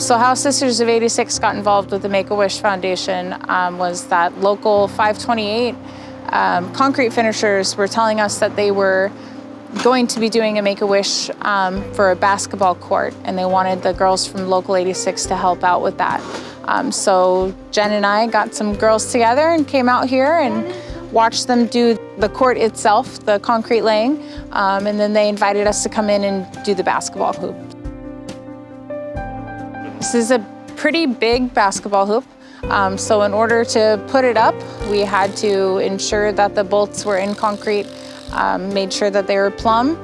So how Sisters of 86 got involved with the Make-A-Wish Foundation was that local 528 concrete finishers were telling us that they were going to be doing a Make-A-Wish for a basketball court, and they wanted the girls from local 86 to help out with that. So Jen and I got some girls together and came out here and watched them do the court itself, the concrete laying, and then they invited us to come in and do the basketball hoop. This is a pretty big basketball hoop. So in order to put it up, we had to ensure that the bolts were in concrete, made sure that they were plumb,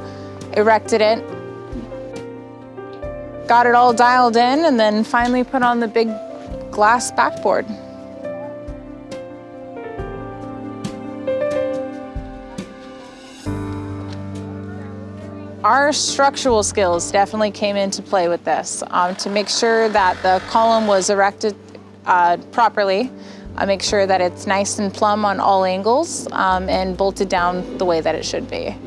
erected it, got it all dialed in, and then finally put on the big glass backboard. Our structural skills definitely came into play with this to make sure that the column was erected properly, make sure that it's nice and plumb on all angles and bolted down the way that it should be.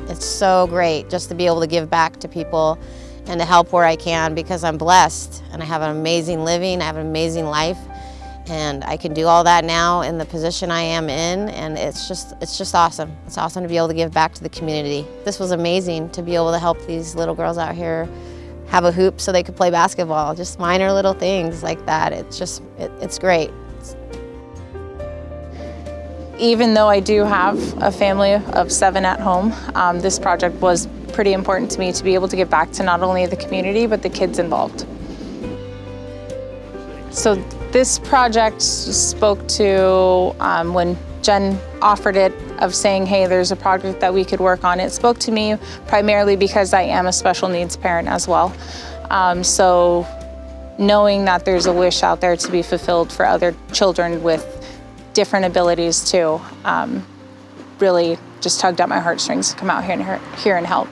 It's so great just to be able to give back to people and to help where I can, because I'm blessed and I have an amazing living, I have an amazing life, and I can do all that now in the position I am in, and it's just awesome. It's awesome to be able to give back to the community. This was amazing to be able to help these little girls out here have a hoop so they could play basketball, just minor little things like that. It's great. Even though I do have a family of 7 at home, this project was pretty important to me to be able to give back to not only the community, but the kids involved. So this project spoke to, when Jen offered it, of saying, hey, there's a project that we could work on. It spoke to me primarily because I am a special needs parent as well. So knowing that there's a wish out there to be fulfilled for other children with different abilities too, really just tugged at my heartstrings to come out here and help.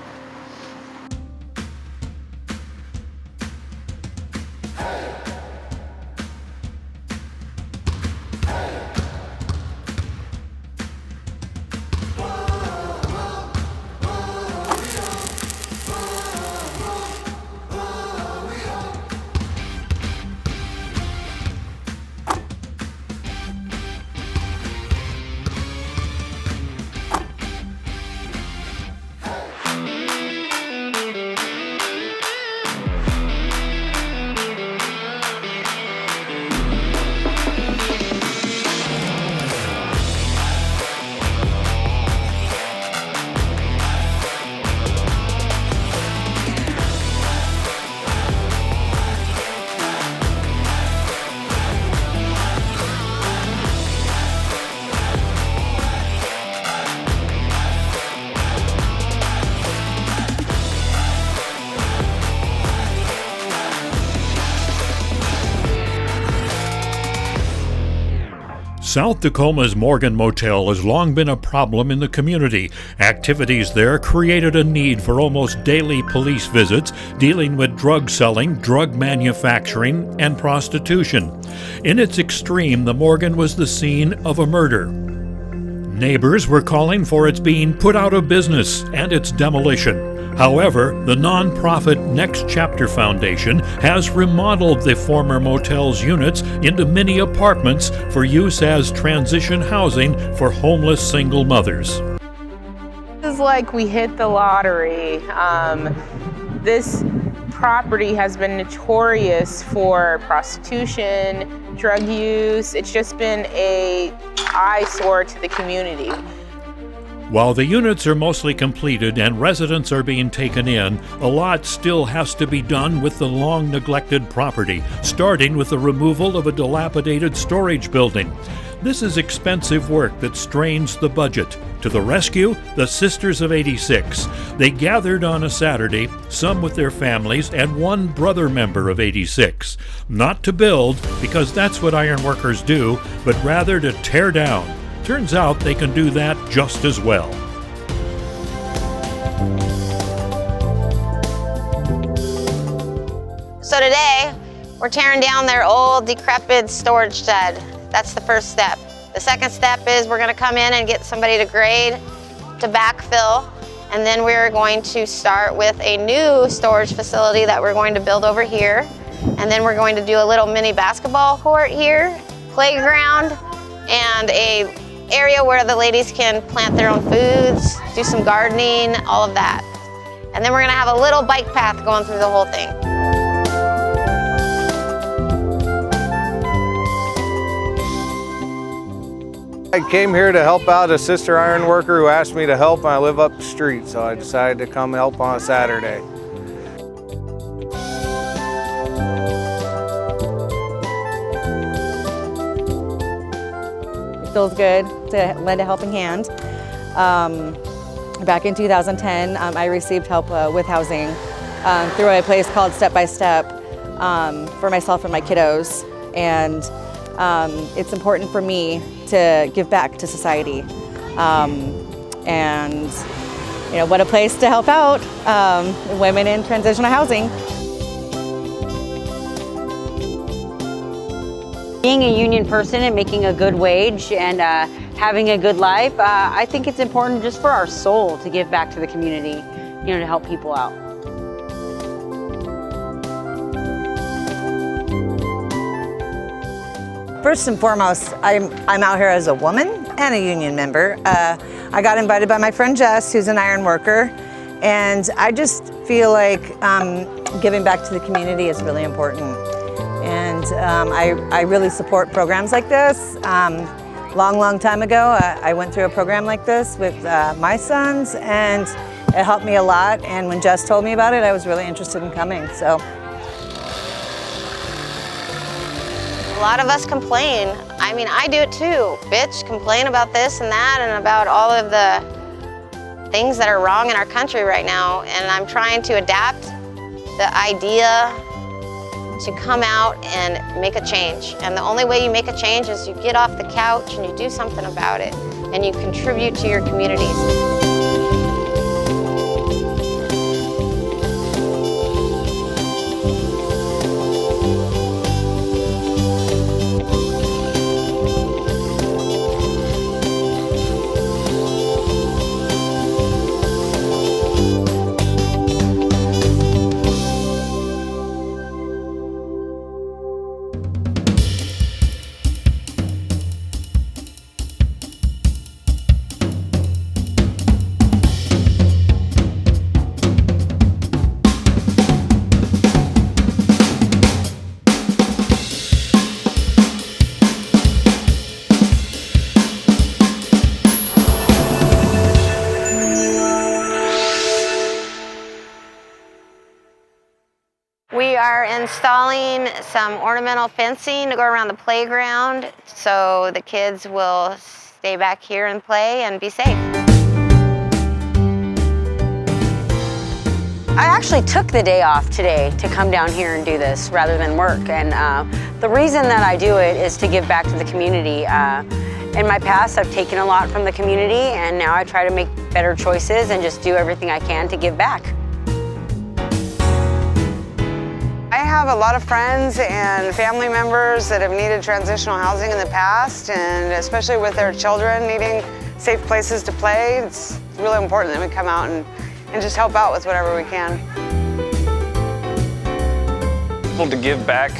South Tacoma's Morgan Motel has long been a problem in the community. Activities there created a need for almost daily police visits dealing with drug selling, drug manufacturing, and prostitution. In its extreme, the Morgan was the scene of a murder. Neighbors were calling for its being put out of business and its demolition. However, the nonprofit Next Chapter Foundation has remodeled the former motel's units into mini apartments for use as transition housing for homeless single mothers. It's like we hit the lottery. This property has been notorious for prostitution, drug use. It's just been an eyesore to the community. While the units are mostly completed and residents are being taken in, a lot still has to be done with the long-neglected property, starting with the removal of a dilapidated storage building. This is expensive work that strains the budget. To the rescue, the Sisters of 86. They gathered on a Saturday, some with their families and one brother member of 86. Not to build, because that's what ironworkers do, but rather to tear down. Turns out they can do that just as well. So today, we're tearing down their old, decrepit storage shed. That's the first step. The second step is we're gonna come in and get somebody to grade, to backfill, And then we're going to start with a new storage facility that we're going to build over here. And then we're going to do a little mini basketball court here, playground, and a area where the ladies can plant their own foods, do some gardening, all of that. And then we're gonna have a little bike path going through the whole thing. I came here to help out a sister iron worker who asked me to help, and I live up the street, so I decided to come help on a Saturday. It feels good to lend a helping hand. Back in 2010, I received help with housing through a place called Step by Step for myself and my kiddos. And it's important for me to give back to society. And you know, what a place to help out women in transitional housing. Being a union person and making a good wage and having a good life, I think it's important just for our soul to give back to the community, you know, to help people out. First and foremost, I'm out here as a woman and a union member. I got invited by my friend Jess, who's an iron worker, and I just feel like giving back to the community is really important. And I really support programs like this. Long time ago, I went through a program like this with my sons, and it helped me a lot. And when Jess told me about it, I was really interested in coming. So. A lot of us complain. I mean, I do it too. Bitch, complain about this and that and about all of the things that are wrong in our country right now. And I'm trying to adapt the idea to come out and make a change. And the only way you make a change is you get off the couch and you do something about it and you contribute to your communities. We are installing some ornamental fencing to go around the playground so the kids will stay back here and play and be safe. I actually took the day off today to come down here and do this rather than work. And the reason that I do it is to give back to the community. In my past, I've taken a lot from the community, and now I try to make better choices and just do everything I can to give back. I have a lot of friends and family members that have needed transitional housing in the past, and especially with their children needing safe places to play, it's really important that we come out and just help out with whatever we can. To give back,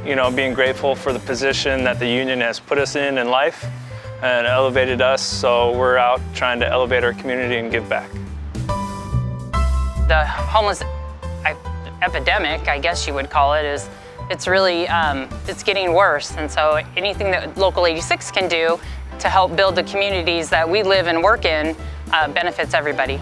you know, being grateful for the position that the union has put us in life and elevated us, so we're out trying to elevate our community and give back. The homeless epidemic, I guess you would call it, it's really it's getting worse, and so anything that Local 86 can do to help build the communities that we live and work in benefits everybody.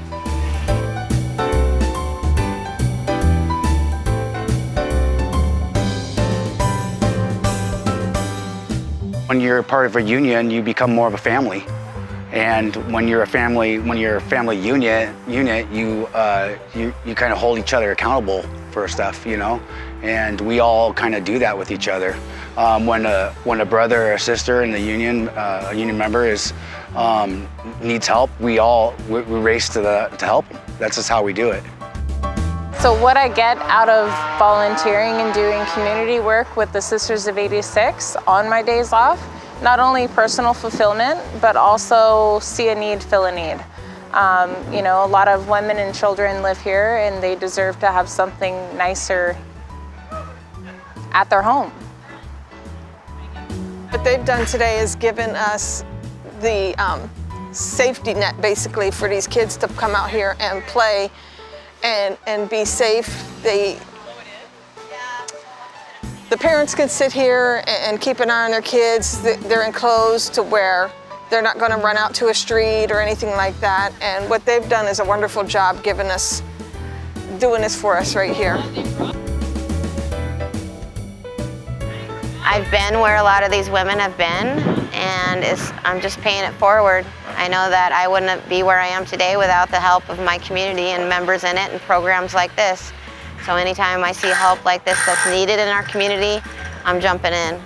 When you're part of a union, you become more of a family. And when you're a family unit, you kind of hold each other accountable for stuff, you know. And we all kind of do that with each other. When a brother or a sister in the union, a union member needs help, we race to help them. That's just how we do it. So what I get out of volunteering and doing community work with the Sisters of 86 on my days off, not only personal fulfillment, but also see a need, fill a need. You know, a lot of women and children live here, and they deserve to have something nicer at their home. What they've done today is given us the safety net, basically, for these kids to come out here and play and be safe. The parents can sit here and keep an eye on their kids. They're enclosed to where they're not going to run out to a street or anything like that. And what they've done is a wonderful job doing this for us right here. I've been where a lot of these women have been, and I'm just paying it forward. I know that I wouldn't be where I am today without the help of my community and members in it and programs like this. So anytime I see help like this that's needed in our community, I'm jumping in.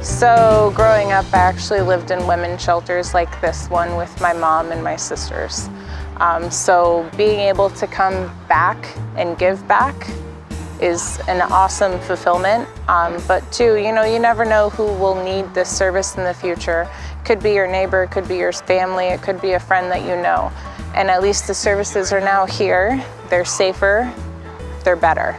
So growing up, I actually lived in women's shelters like this one with my mom and my sisters. So being able to come back and give back is an awesome fulfillment. But too, you know, you never know who will need this service in the future. It could be your neighbor, it could be your family, it could be a friend that you know. And at least the services are now here. They're safer, they're better.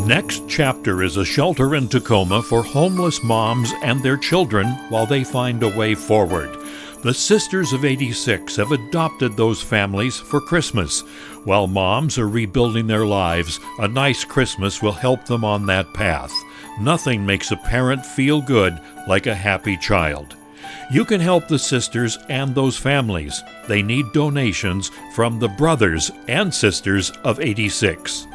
Next chapter is a shelter in Tacoma for homeless moms and their children while they find a way forward. The Sisters of 86 have adopted those families for Christmas. While moms are rebuilding their lives, a nice Christmas will help them on that path. Nothing makes a parent feel good like a happy child. You can help the sisters and those families. They need donations from the brothers and sisters of 86.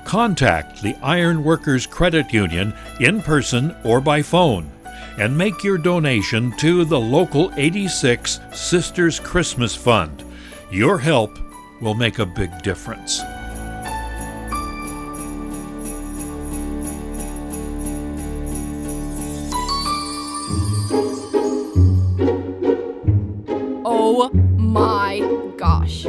Contact the Ironworkers Credit Union in person or by phone and make your donation to the local 86 Sisters Christmas Fund. Your help will make a big difference. Oh my gosh.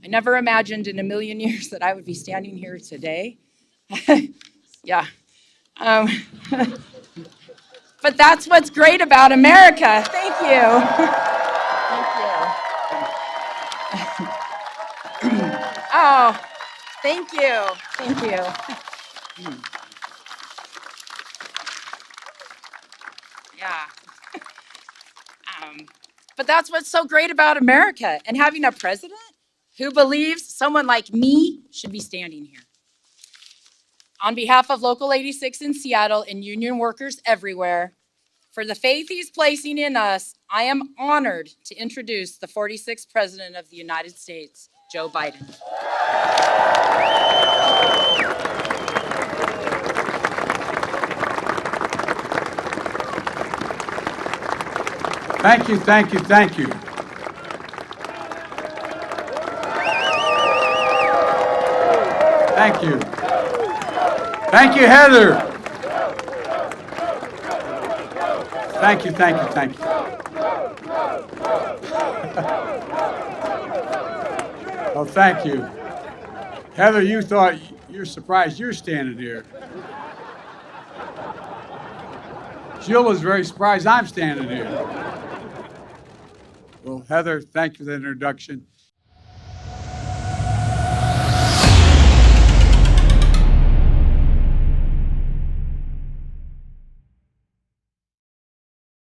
I never imagined in a million years that I would be standing here today. Yeah. But that's what's great about America. Thank you. Thank you. Oh, thank you. Thank you. Yeah. But that's what's so great about America and having a president who believes someone like me should be standing here. On behalf of Local 86 in Seattle and union workers everywhere, for the faith he's placing in us, I am honored to introduce the 46th President of the United States, Joe Biden. Thank you, thank you, thank you. Thank you. Thank you, Heather. Thank you, thank you, thank you. Oh, thank you. Heather, you're surprised you're standing here. Jill is very surprised I'm standing here. Well, Heather, thank you for the introduction.